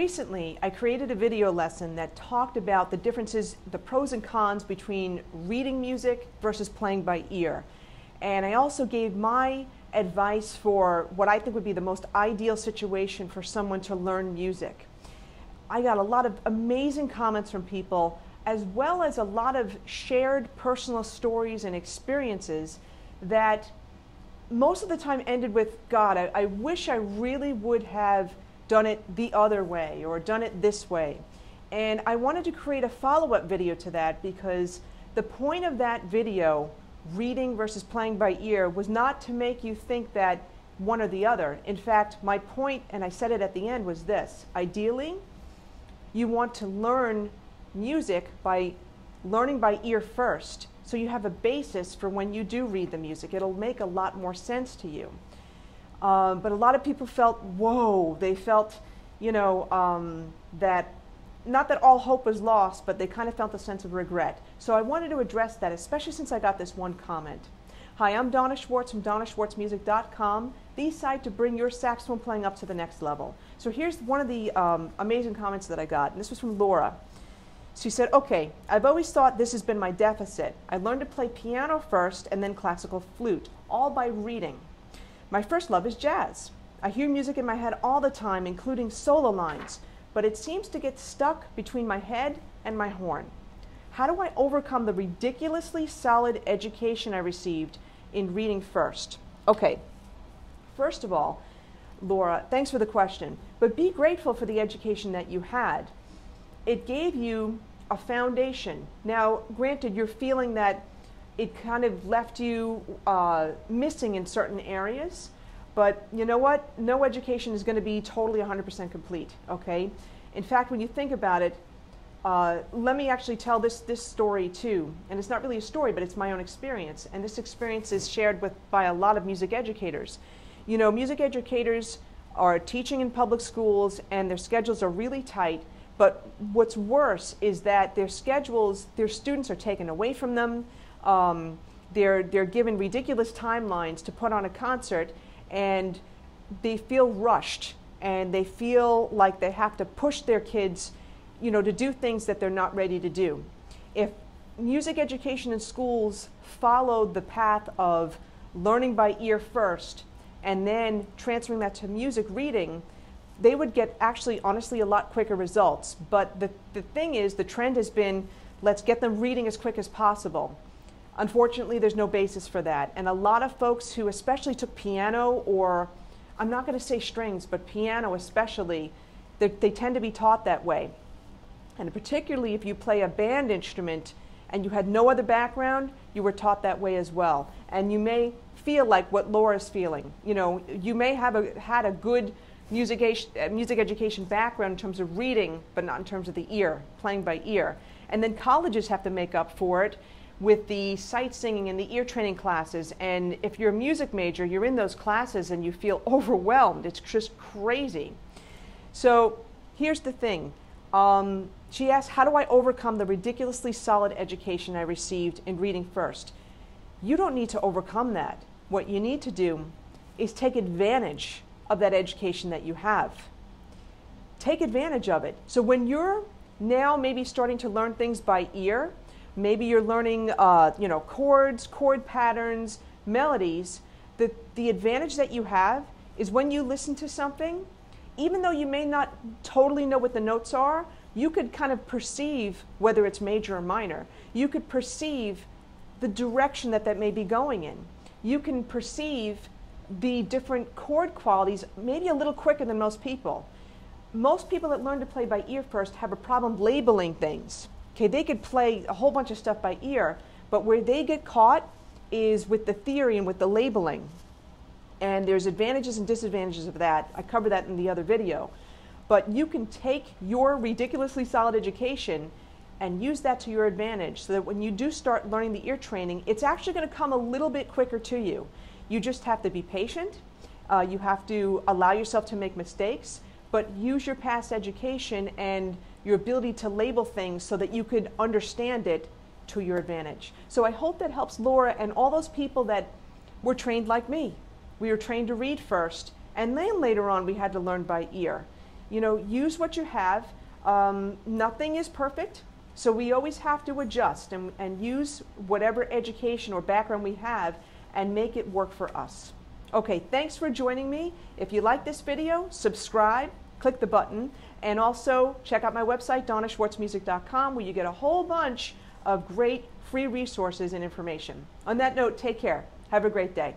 recently I created a video lesson that talked about the differences, the pros and cons between reading music versus playing by ear. And I also gave my advice for what I think would be the most ideal situation for someone to learn music. I got a lot of amazing comments from people, as well as a lot of shared personal stories and experiences that most of the time ended with, God, I wish I really would have done it the other way or done it this way. And I wanted to create a follow-up video to that because the point of that video, reading versus playing by ear, was not to make you think that one or the other. In fact, my point, and I said it at the end, was this. Ideally, you want to learn music by learning by ear first, so you have a basis for when you do read the music. It'll make a lot more sense to you. But a lot of people felt, whoa, they felt, that, not that all hope was lost, but they kind of felt a sense of regret. So I wanted to address that, especially since I got this one comment. Hi, I'm Donna Schwartz from DonnaSchwartzMusic.com, the site to bring your saxophone playing up to the next level. So here's one of the amazing comments that I got, and this was from Laura. She said, okay, I've always thought this has been my deficit. I learned to play piano first and then classical flute, all by reading. My first love is jazz. I hear music in my head all the time, including solo lines, but it seems to get stuck between my head and my horn. How do I overcome the ridiculously solid education I received in reading first? Okay, first of all, Laura, thanks for the question, but be grateful for the education that you had. It gave you a foundation. Now, granted, you're feeling that it kind of left you missing in certain areas, but you know what? No education is going to be totally 100% complete, okay? In fact, when you think about it, let me actually tell this story too. And it's not really a story, but it's my own experience. And this experience is shared by a lot of music educators. You know, music educators are teaching in public schools and their schedules are really tight. But what's worse is that their schedules, their students are taken away from them. They're given ridiculous timelines to put on a concert, and they feel rushed, and they feel like they have to push their kids, to do things that they're not ready to do. If music education in schools followed the path of learning by ear first and then transferring that to music reading, they would get actually, honestly, a lot quicker results. But the thing is, the trend has been, let's get them reading as quick as possible. Unfortunately, there's no basis for that. And a lot of folks who especially took piano, or I'm not going to say strings, but piano especially, they tend to be taught that way. And particularly if you play a band instrument and you had no other background, you were taught that way as well. And you may feel like what Laura's feeling. You may have had a good music education background in terms of reading, but not in terms of the ear, playing by ear. And then colleges have to make up for it with the sight singing and the ear training classes. And if you're a music major, you're in those classes and you feel overwhelmed. It's just crazy. So here's the thing. She asked, how do I overcome the ridiculously solid education I received in reading first? You don't need to overcome that. What you need to do is take advantage of that education that you have. Take advantage of it. So when you're now maybe starting to learn things by ear, maybe you're learning chords, chord patterns, melodies, the advantage that you have is when you listen to something, even though you may not totally know what the notes are, you could kind of perceive whether it's major or minor. You could perceive the direction that may be going in. You can perceive the different chord qualities maybe a little quicker than most people. Most people that learn to play by ear first have a problem labeling things. Okay, they could play a whole bunch of stuff by ear, but where they get caught is with the theory and with the labeling. And there's advantages and disadvantages of that. I covered that in the other video. But you can take your ridiculously solid education and use that to your advantage so that when you do start learning the ear training, it's actually going to come a little bit quicker to you. You just have to be patient. You have to allow yourself to make mistakes, but use your past education and your ability to label things so that you could understand it to your advantage. So I hope that helps Laura and all those people that were trained like me. We were trained to read first, and then later on we had to learn by ear. You know, use what you have. Nothing is perfect, so we always have to adjust and use whatever education or background we have and make it work for us. Okay, thanks for joining me. If you like this video, subscribe, click the button, and also check out my website, DonnaSchwartzMusic.com, where you get a whole bunch of great free resources and information. On that note, take care. Have a great day.